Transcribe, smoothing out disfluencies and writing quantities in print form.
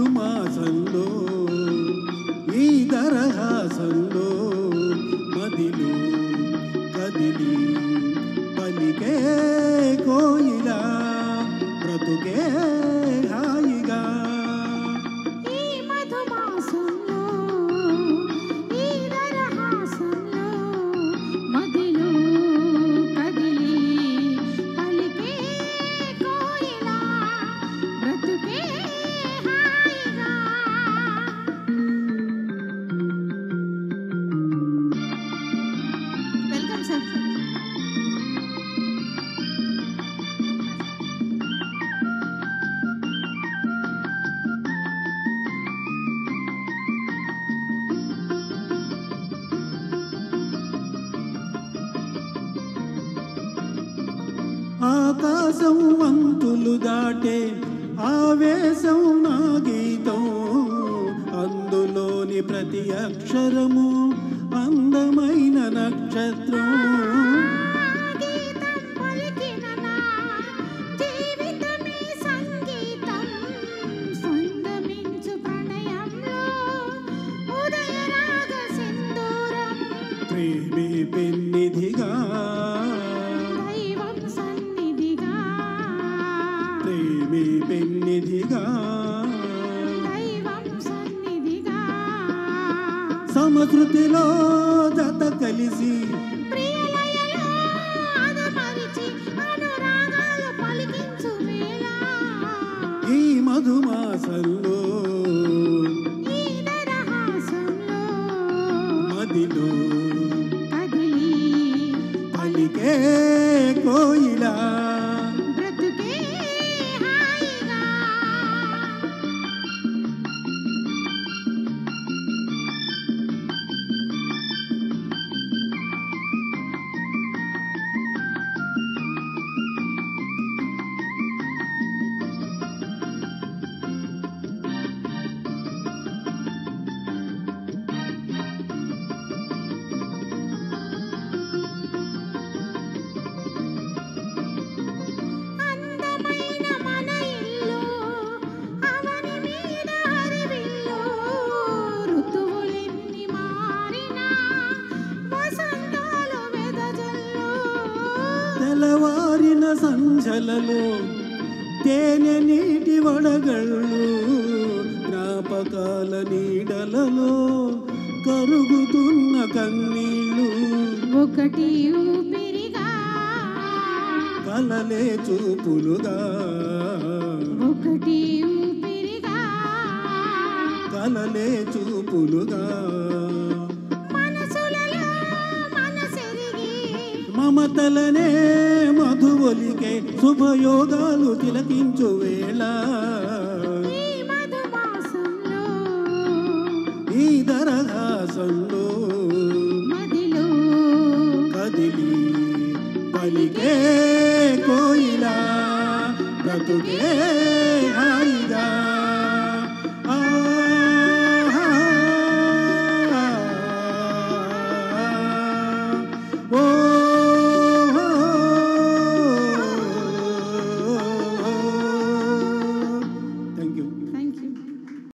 మధుమాసంలో ఈ దరహాసంలో మదిలో కదిలి పలికే కోయిలా బ్రతుకే హాయిగా ఈ మధుమాసంలో ఈ దరహాసంలో మదిలో కదిలి పలికే కోయిలా బ్రతుకే హాయిగా వెల్కమ్ సార్ ఆకాశం వంతులు దాటే ఆవేశం నా గీతం అందులోని ప్రతి అక్షరము అందమైన నక్షత్రం గీతం పలికిన నా జీవితమే సంగీతం సంగమించు ప్రణయంలో ఉదయరాగ సింధూరం ప్రేమే పెన్నిధిగా దైవం సన్నిధిగా ప్రేమే పెన్నిధిగా దైవం సన్నిధిగా సమకృతిలో జత కలిసి ప్రియలయలో ఆదమరిచి అనురాగాలు పలికించు వేళ ఈ మధుమాసంలో ఈ దరహాసంలో మదిలో కదిలి పలికే కోయిలా బ్రతుకే హాయిగా అందమైన మన ఇల్లు అవని మీద హరివిల్లు ఋతువులెన్ని మారినా వసంతాలు వెదజల్లు తెల్లవారిన సంధ్యలలో తేనె నీటి వడగళ్ళు జ్ఞాపకాల నీడలలో కరుగుతున్న కన్నీళ్ళు ఒకటి ఊపిరిగా కలలే చూపులుగా ఒకటి ఊపిరిగా కలలే చూపులుగా మనసులలో మనసెరిగి మమతలనే మధువలికే శుభయోగాలు తిలకించు వేళ ఈ మధుమాసంలో ఈ దరహాసంలో మదిలో కదిలి పలికే కోయిలా బ్రతుకే